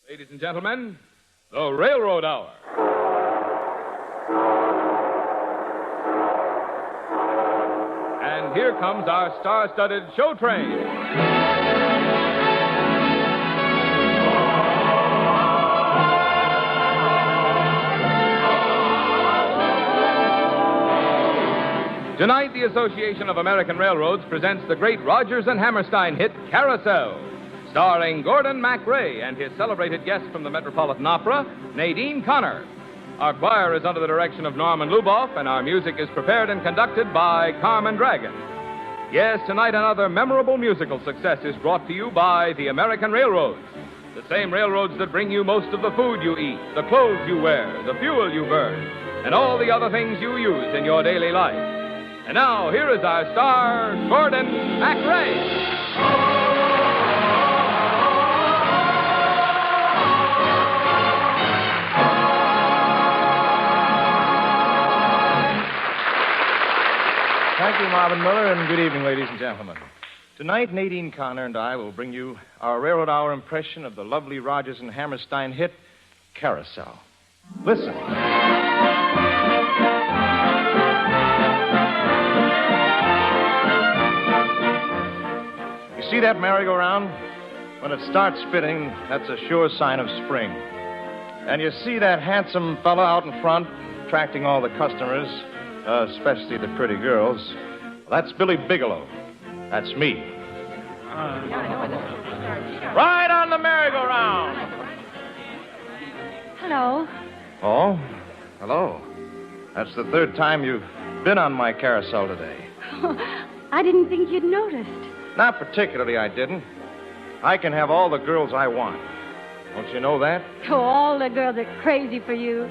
Ladies and gentlemen, the Railroad Hour. And here comes our star-studded show train. Tonight, the Association of American Railroads presents the great Rodgers and Hammerstein hit, Carousel, starring Gordon MacRae and his celebrated guest from the Metropolitan Opera, Nadine Connor. Our choir is under the direction of Norman Luboff, and our music is prepared and conducted by Carmen Dragon. Yes, tonight another memorable musical success is brought to you by the American Railroads, the same railroads that bring you most of the food you eat, the clothes you wear, the fuel you burn, and all the other things you use in your daily life. And now, here is our star, Gordon MacRae. Thank you, Marvin Miller, and good evening, ladies and gentlemen. Tonight, Nadine Connor and I will bring you our Railroad Hour impression of the lovely Rodgers and Hammerstein hit, Carousel. Listen. See that merry-go-round? When it starts spinning, that's a sure sign of spring. And you see that handsome fella out in front, attracting all the customers, especially the pretty girls. Well, that's Billy Bigelow. That's me. Right on the merry-go-round. Hello. Oh, hello. That's the third time you've been on my carousel today. I didn't think you'd noticed. Not particularly, I didn't. I can have all the girls I want. Don't you know that? Oh, all the girls are crazy for you.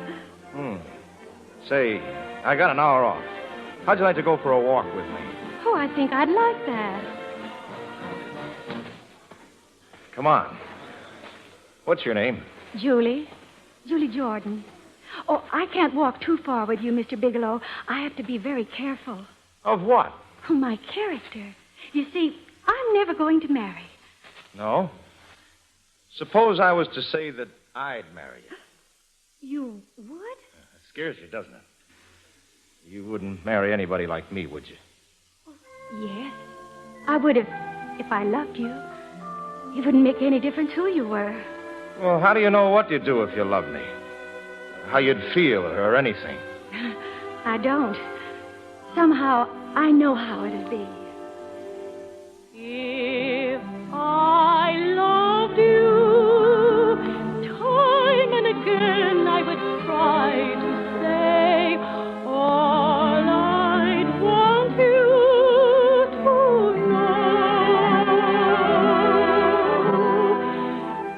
Say, I got an hour off. How'd you like to go for a walk with me? Oh, I think I'd like that. Come on. What's your name? Julie. Julie Jordan. Oh, I can't walk too far with you, Mr. Bigelow. I have to be very careful. Of what? Oh, my character. You see, I'm never going to marry. No? Suppose I was to say that I'd marry you. You would? That scares you, doesn't it? You wouldn't marry anybody like me, would you? Yes. I would if I loved you. It wouldn't make any difference who you were. Well, how do you know what you'd do if you loved me? How you'd feel or anything? I don't. Somehow, I know how it'd be. If I loved you, time and again I would try to say all I'd want you to know.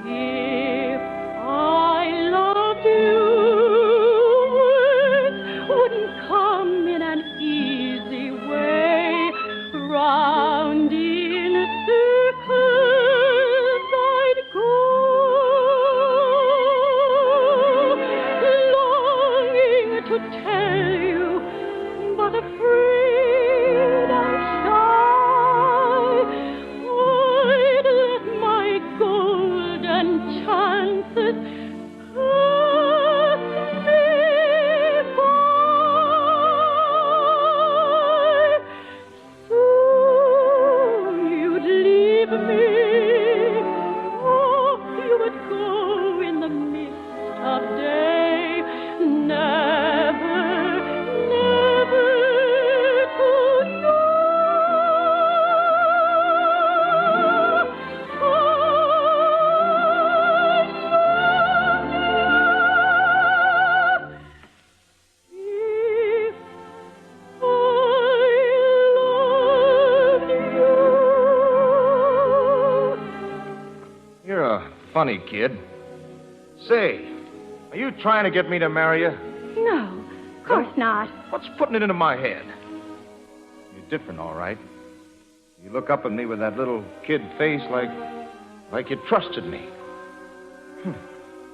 If I loved you, words wouldn't come in an easy way round Funny, kid. Say, are you trying to get me to marry you? No, of course not. What's putting it into my head? You're different, all right. You look up at me with that little kid face like you trusted me.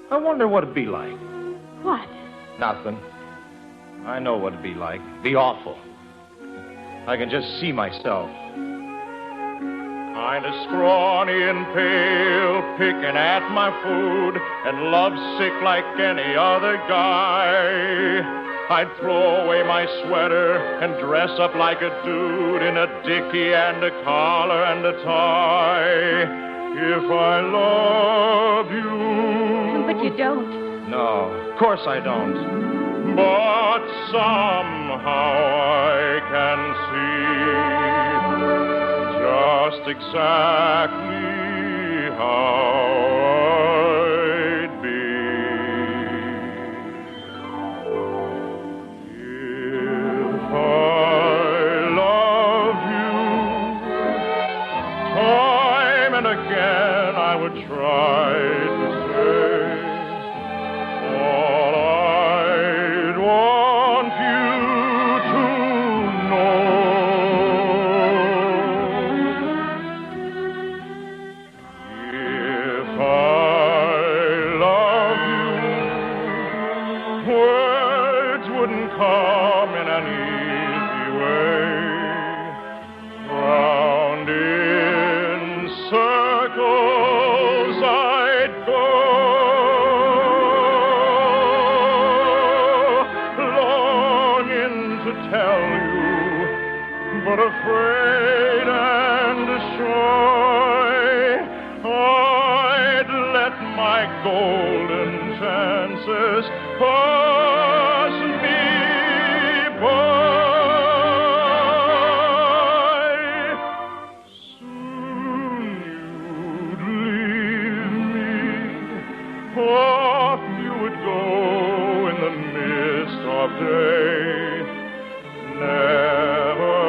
I wonder what it'd be like. What? Nothing. I know what it'd be like. Be awful. I can just see myself. Kind of scrawny and pale, picking at my food, and lovesick like any other guy. I'd throw away my sweater and dress up like a dude in a dickie and a collar and a tie. If I love you... But you don't. No, of course I don't. But somehow I can see just exactly how I'd be. If I love you, time and again I would try to say all I'd want you to know. If I love you, words wouldn't come in an easy way. Round in circles I'd go, longing to tell you, but afraid and shy. I'd let my golden chances pass me by. Soon you'd leave me, off you would go in the mist of day. Never,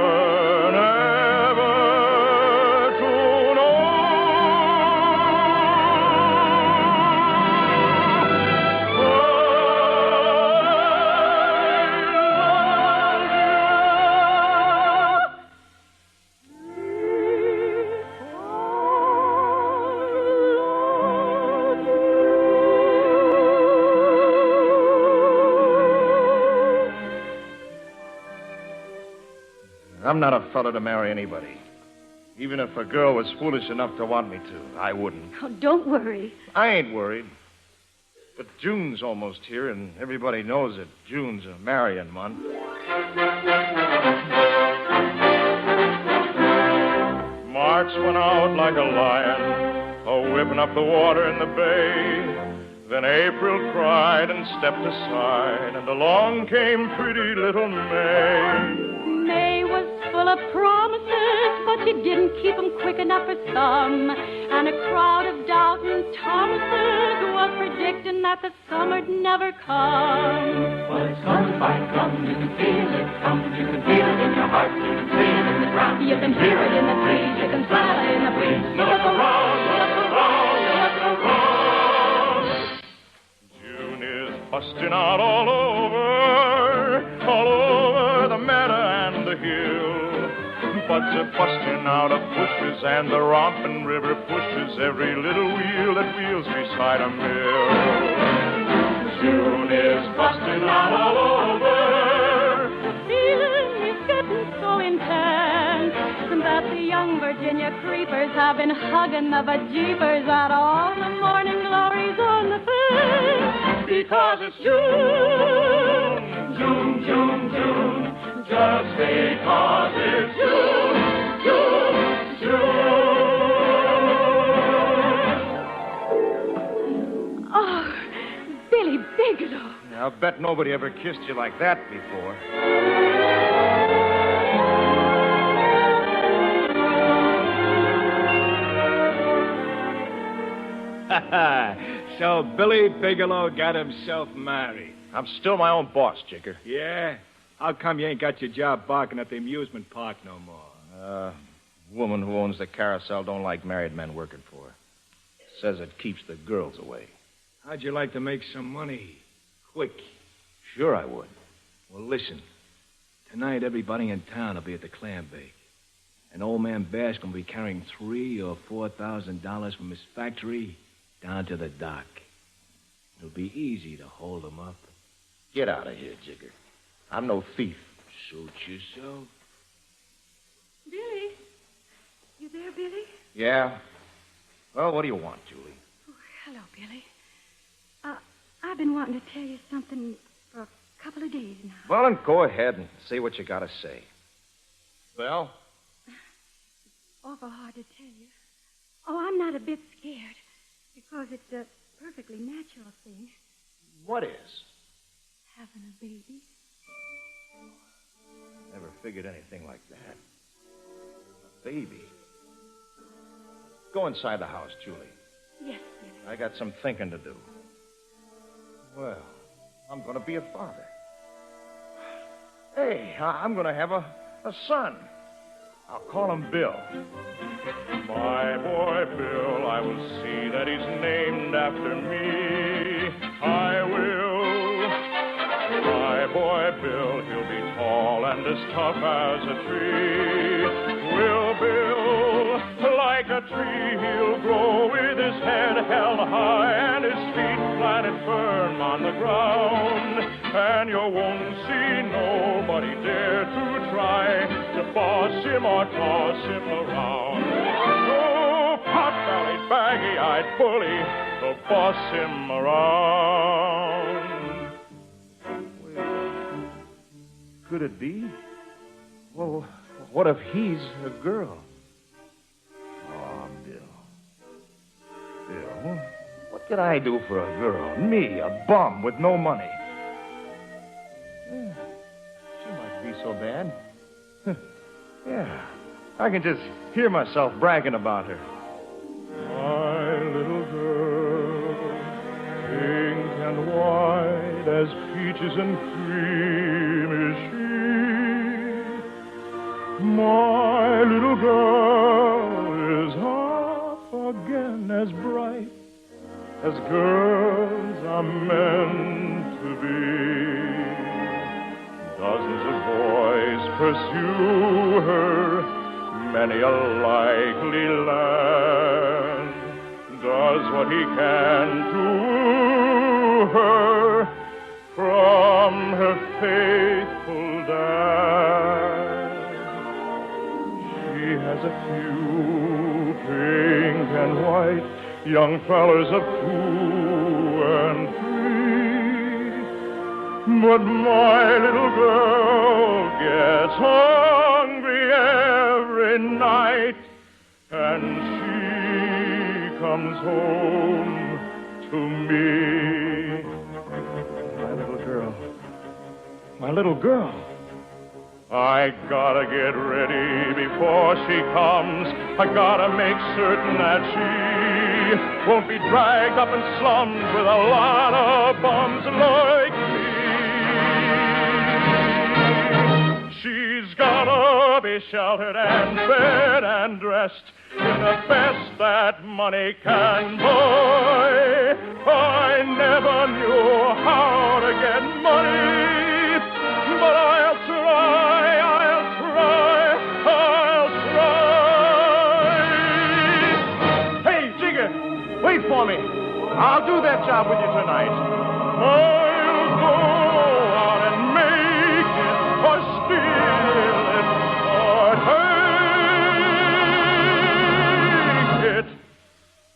never to know. I'm not a fella to marry anybody. Even if a girl was foolish enough to want me to, I wouldn't. Oh, don't worry. I ain't worried. But June's almost here, and everybody knows that June's a marrying month. March went out like a lion, whipping up the water in the bay. Then April cried and stepped aside, and along came pretty little May. May was full of promises, but she didn't keep 'em quick enough for some. And a crowd of doubting Thomases was predicting that the summer'd never come. Well, it's coming by come, you can feel it come, you can feel it in your heart, you can see it in the ground, You can hear it in the trees, you can smell it in the breeze. Look around, look around, look around. June is busting out all over the meadow and the hill. Buds are busting out of bushes, and the romping river pushes every little wheel that wheels beside a mill. June is busting out all over. The feeling is getting so intense that the young Virginia creepers have been hugging the bejeepers at all the morning glories on the fence. Because it's June. June, June, June, just because it's June, June, June. Oh, Billy Bigelow. I'll bet nobody ever kissed you like that before. So Billy Bigelow got himself married. I'm still my own boss, Jigger. Yeah? How come you ain't got your job barking at the amusement park no more? Woman who owns the Carousel don't like married men working for her. Says it keeps the girls away. How'd you like to make some money? Quick. Sure I would. Well, listen. Tonight, everybody in town will be at the clam bake. And old man Bass gonna be carrying $3,000 or $4,000 from his factory down to the dock. It'll be easy to hold him up. Get out of here, Jigger. I'm no thief. Suit yourself. Billy? You there, Billy? Yeah? Well, what do you want, Julie? Oh, hello, Billy. I've been wanting to tell you something for a couple of days now. Well, then go ahead and say what you got to say. Well? Awful hard to tell you. Oh, I'm not a bit scared because it's a perfectly natural thing. What is? Having a baby. Never figured anything like that. A baby. Go inside the house, Julie. Yes, Billy. I got some thinking to do. Well, I'm going to be a father. Hey, I'm going to have a son. I'll call him Bill. My boy Bill, I will see that he's named after me. I will. My boy Bill, he'll be tall and as tough as a tree. Will Bill, like a tree, he'll grow with his head held high and his feet planted firm on the ground. And you won't see nobody dare to try to boss him or toss him around. No pot-bellied, baggy-eyed bully to boss him around. Well, could it be? Well, what if he's a girl? Oh, Bill, what could I do for a girl? Me, a bum with no money. She might be so bad. Yeah, I can just hear myself bragging about her. My little girl, pink and white as peaches and cream is she. My little girl is half again as bright as girls are meant to be. Dozens of boys pursue her, many a likely lad does what he can to woo her from her faithful dad. She has a few pink and white young fellas of 2 and 3. But my little girl gets hungry every night, and she comes home to me. My little girl. I gotta get ready before she comes. I gotta make certain that she won't be dragged up in slums with a lot of bums like me. She's gotta be sheltered and fed and dressed in the best that money can buy. I never knew how to get money, but I'll try. Hey, Jigger, wait for me. I'll do that job with you tonight. I'll go out and make it, or steal it, or take it,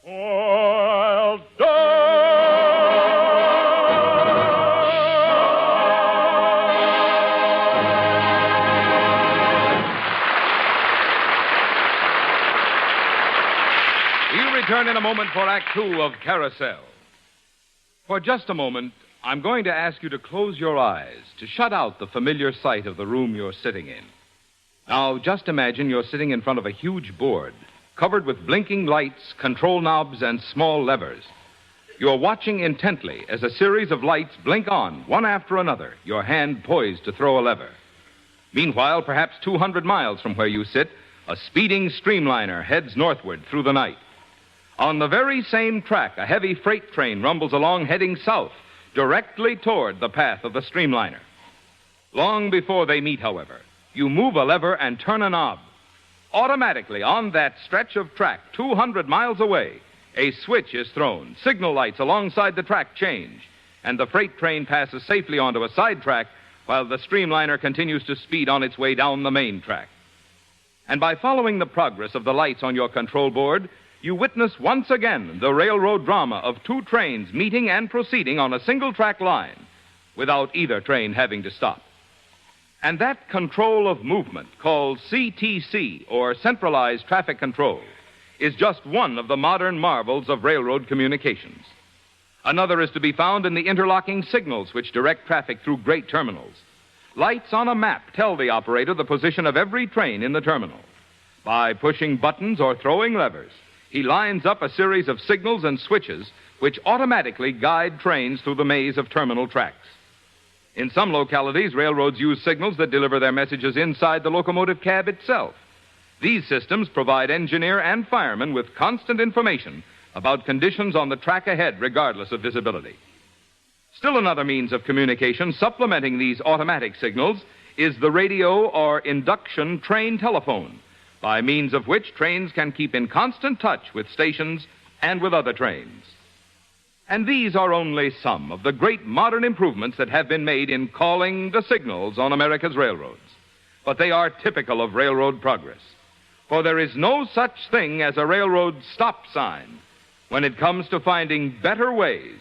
or I'll die. We'll return in a moment for Act Two of Carousel. For just a moment, I'm going to ask you to close your eyes, to shut out the familiar sight of the room you're sitting in. Now, just imagine you're sitting in front of a huge board, covered with blinking lights, control knobs, and small levers. You're watching intently as a series of lights blink on, one after another, your hand poised to throw a lever. Meanwhile, perhaps 200 miles from where you sit, a speeding streamliner heads northward through the night. On the very same track, a heavy freight train rumbles along heading south, directly toward the path of the streamliner. Long before they meet, however, you move a lever and turn a knob. Automatically, on that stretch of track 200 miles away, a switch is thrown, signal lights alongside the track change, and the freight train passes safely onto a side track while the streamliner continues to speed on its way down the main track. And by following the progress of the lights on your control board, you witness once again the railroad drama of two trains meeting and proceeding on a single-track line without either train having to stop. And that control of movement, called CTC, or Centralized Traffic Control, is just one of the modern marvels of railroad communications. Another is to be found in the interlocking signals which direct traffic through great terminals. Lights on a map tell the operator the position of every train in the terminal. By pushing buttons or throwing levers, he lines up a series of signals and switches which automatically guide trains through the maze of terminal tracks. In some localities, railroads use signals that deliver their messages inside the locomotive cab itself. These systems provide engineer and fireman with constant information about conditions on the track ahead, regardless of visibility. Still another means of communication supplementing these automatic signals is the radio or induction train telephone, by means of which trains can keep in constant touch with stations and with other trains. And these are only some of the great modern improvements that have been made in calling the signals on America's railroads. But they are typical of railroad progress. For there is no such thing as a railroad stop sign when it comes to finding better ways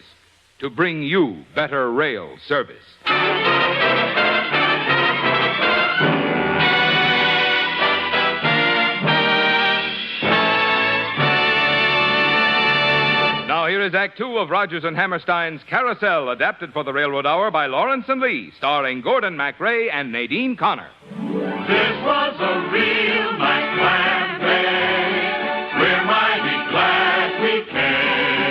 to bring you better rail service. Now here is Act Two of Rodgers and Hammerstein's Carousel, adapted for the Railroad Hour by Lawrence and Lee, starring Gordon MacRae and Nadine Connor. This was a real nice land day. We're mighty glad we came.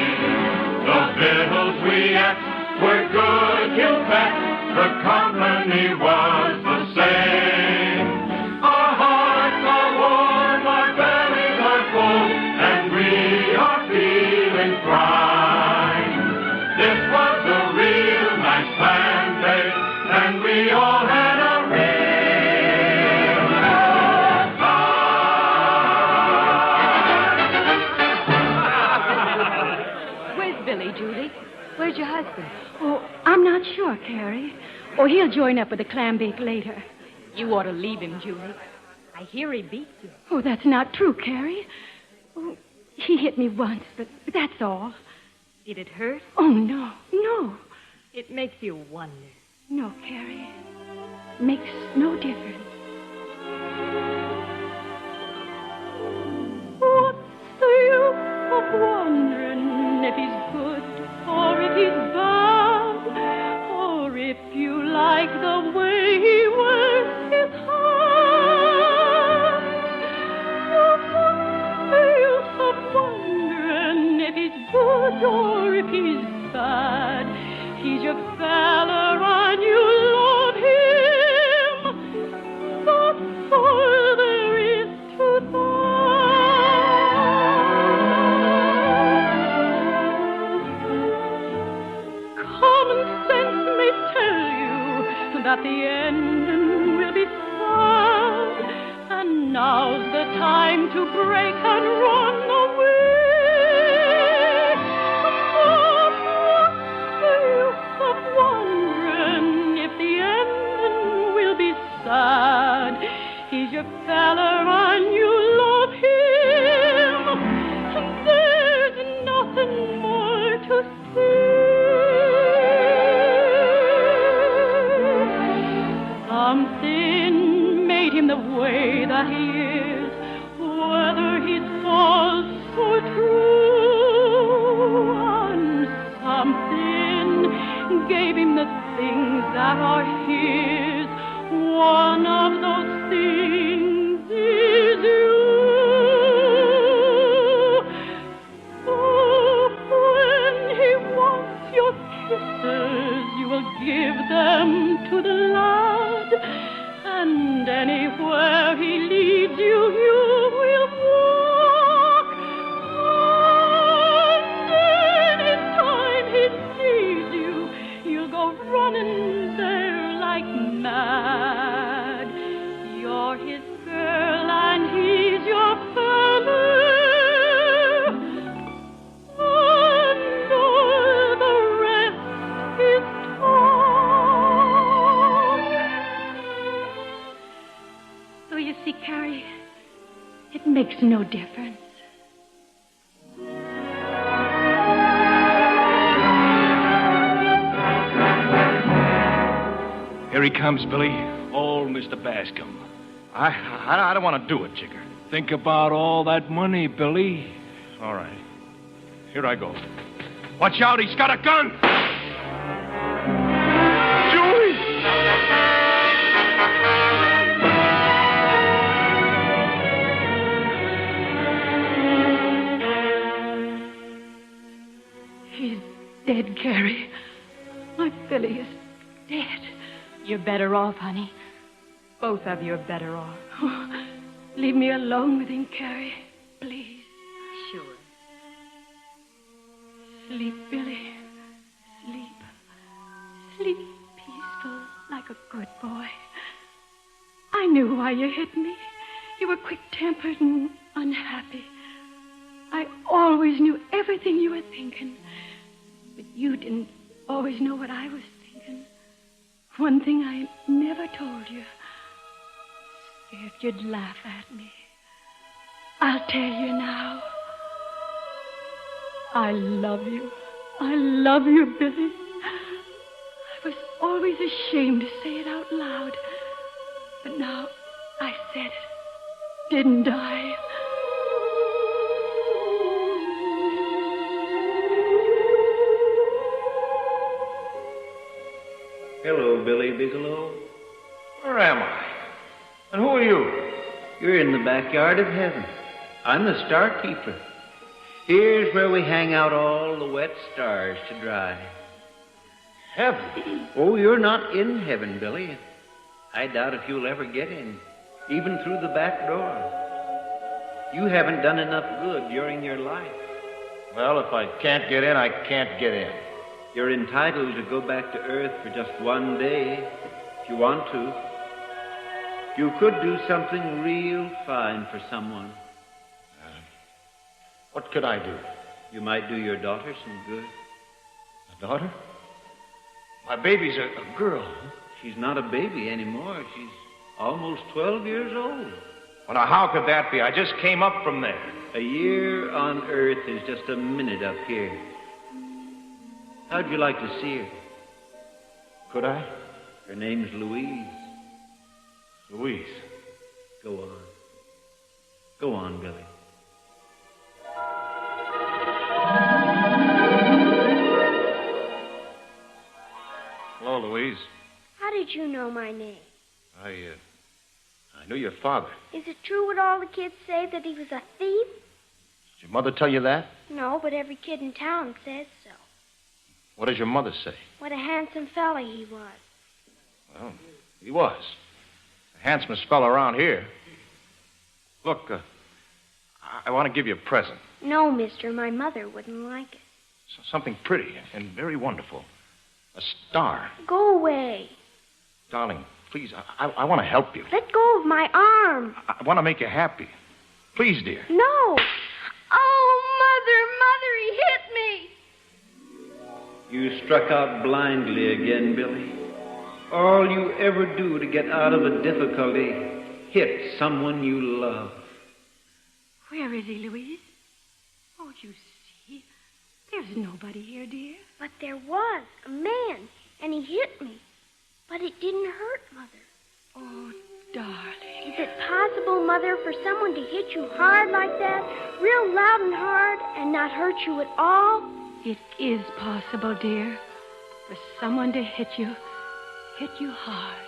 The victuals we ate were good, you bet. The company was the same. Our hearts are warm, our bellies are full, and we are feeling fine. This was a real nice land day, and we all had a Judy. Where's your husband? Oh, I'm not sure, Carrie. Oh, he'll join up with the clam bake later. You ought to leave him, Judy. I hear he beat you. Oh, that's not true, Carrie. Oh, he hit me once, but that's all. Did it hurt? Oh, no. It makes you wonder. No, Carrie. Makes no difference. What's the use of wondering if he's good or if he's bad, or if you like the way he works his heart? What's the use of wondering if he's good or if he's bad? He's your fella and you love him. That's all there is to that. That the ending will be sad, and now's the time to break and run away. But what's the use of wondering if the ending will be sad? He's your fella and you love him, and there's nothing more to say. Something made him the way that he is, whether he's false or true. And something gave him the things that are his. One of those things is you. Oh, when he wants your kisses, you will give them to the lad, and anywhere he leads you, you will walk. And anytime he sees you, you'll go running there like mad. You're his girl and he's your fella. And all the rest is talk. So you see, Carrie, makes no difference. Here he comes, Billy. Old Mr. Bascom. I don't want to do it, Jigger. Think about all that money, Billy. All right. Here I go. Watch out, he's got a gun! Julie! He's dead, Carrie. My Billy is dead. You're better off, honey. Both of you are better off. Oh, leave me alone with him, Carrie. Please. Sure. Sleep, Billy. Sleep. Sleep peaceful like a good boy. I knew why you hit me. You were quick-tempered and unhappy. I always knew everything you were thinking. But you didn't always know what I was thinking. One thing I never told you. Scared you'd laugh at me. I'll tell you now. I love you. I love you, Billy. I was always ashamed to say it out loud. But now I said it. Didn't I? Hello, Billy Bigelow. Where am I? And who are you? You're in the backyard of heaven. I'm the star keeper. Here's where we hang out all the wet stars to dry. Heaven? Oh, you're not in heaven, Billy. I doubt if you'll ever get in, even through the back door. You haven't done enough good during your life. Well, if I can't get in, I can't get in. You're entitled to go back to Earth for just one day, if you want to. You could do something real fine for someone. What could I do? You might do your daughter some good. A daughter? My baby's a girl. She's not a baby anymore. She's almost 12 years old. Well, now, how could that be? I just came up from there. A year on Earth is just a minute up here. How'd you like to see her? Could I? Her name's Louise. Louise. Go on. Go on, Billy. Hello, Louise. How did you know my name? I knew your father. Is it true what all the kids say, that he was a thief? Did your mother tell you that? No, but every kid in town says so. What does your mother say? What a handsome fella he was. Well, he was. The handsomest fellow around here. Look, I want to give you a present. No, mister, my mother wouldn't like it. Something pretty and very wonderful. A star. Go away. Darling, please, I want to help you. Let go of my arm. I want to make you happy. Please, dear. No. Oh, Mother, he hit me. You struck out blindly again, Billy. All you ever do to get out of a difficulty, hit someone you love. Where is he, Louise? Oh, you see? There's nobody here, dear. But there was a man, and he hit me. But it didn't hurt, Mother. Oh, darling. Is it possible, Mother, for someone to hit you hard like that, real loud and hard, and not hurt you at all? It is possible, dear, for someone to hit you hard,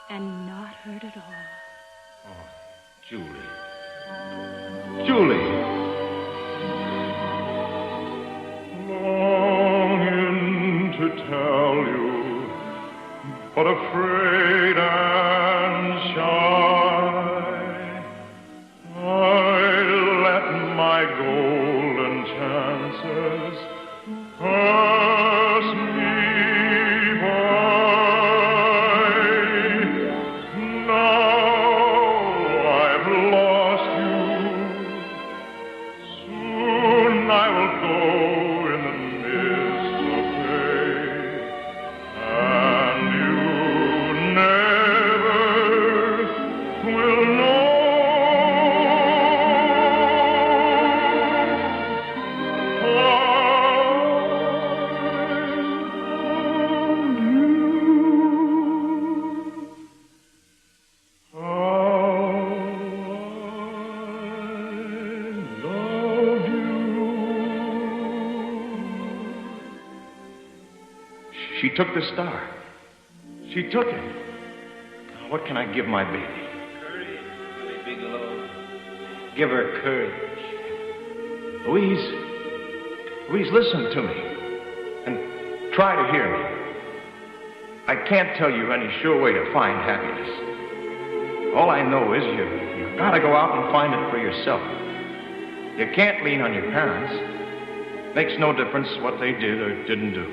and not hurt at all. Oh, Julie. Julie. Longing to tell you, but afraid and shy, I let my golden chances pass me by. Now I've lost you. Soon I will go in the mist of day, and you She took the star. She took it. What can I give my baby? Courage, Willie Bigelow. Give her courage. Louise, listen to me. And try to hear me. I can't tell you any sure way to find happiness. All I know is you've got to go out and find it for yourself. You can't lean on your parents. Makes no difference what they did or didn't do.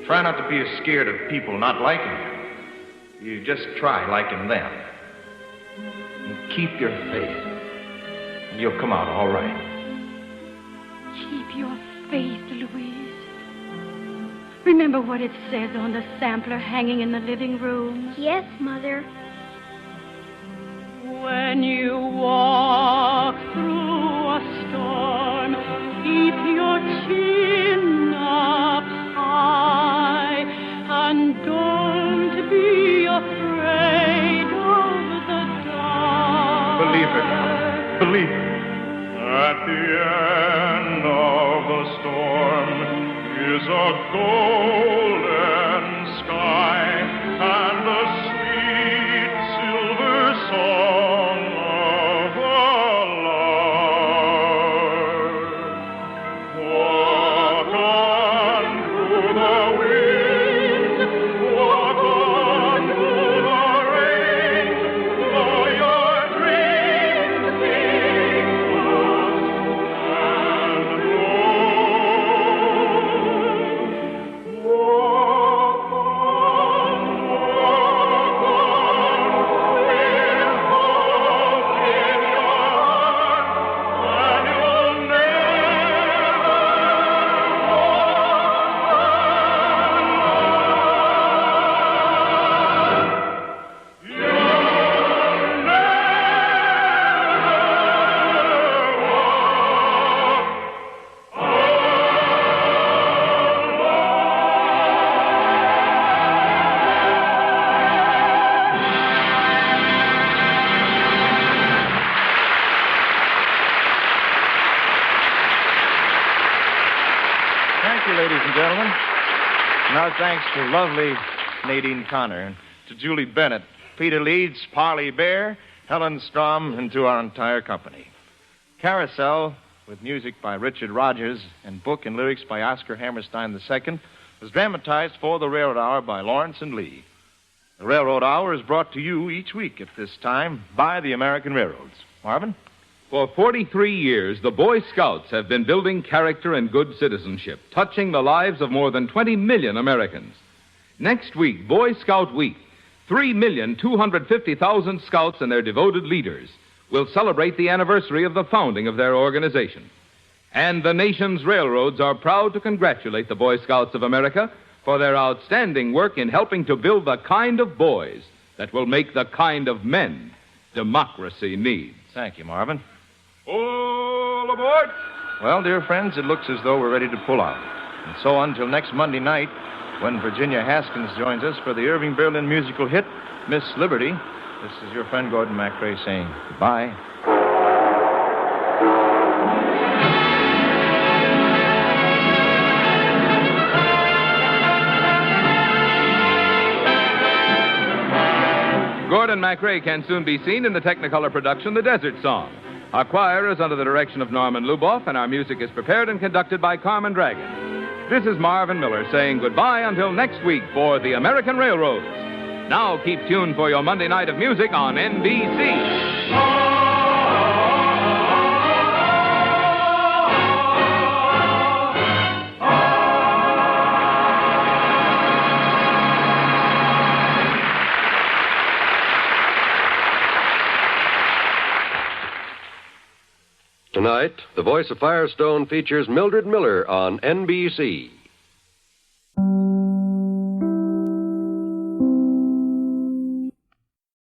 Try not to be as scared of people not liking you. You just try liking them. And keep your faith. And you'll come out all right. Keep your faith, Louise. Remember what it says on the sampler hanging in the living room? Yes, Mother. When you walk through a storm, keep your chin up high, and don't be afraid of the dark. Believe her. Believe her. At the end of the storm is a golden sky and a sweet silver song of a lark. Walk on through the wind, walk on through the rain, though your dreams be and Thank you, ladies and gentlemen. Now, thanks to lovely Nadine Connor, and to Julie Bennett, Peter Leeds, Parley Bear, Helen Strom, and to our entire company. Carousel, with music by Richard Rogers and book and lyrics by Oscar Hammerstein II, was dramatized for the Railroad Hour by Lawrence and Lee. The Railroad Hour is brought to you each week at this time by the American Railroads. Marvin? For 43 years, the Boy Scouts have been building character and good citizenship, touching the lives of more than 20 million Americans. Next week, Boy Scout Week, 3,250,000 scouts and their devoted leaders will celebrate the anniversary of the founding of their organization. And the nation's railroads are proud to congratulate the Boy Scouts of America for their outstanding work in helping to build the kind of boys that will make the kind of men democracy needs. Thank you, Marvin. All aboard! Well, dear friends, it looks as though we're ready to pull out. And so until next Monday night, when Virginia Haskins joins us for the Irving Berlin musical hit, Miss Liberty, this is your friend Gordon MacRae saying goodbye. Gordon MacRae can soon be seen in the Technicolor production, The Desert Song. Our choir is under the direction of Norman Luboff, and our music is prepared and conducted by Carmen Dragon. This is Marvin Miller saying goodbye until next week for the American Railroads. Now keep tuned for your Monday night of music on NBC. Tonight, The Voice of Firestone features Mildred Miller on NBC.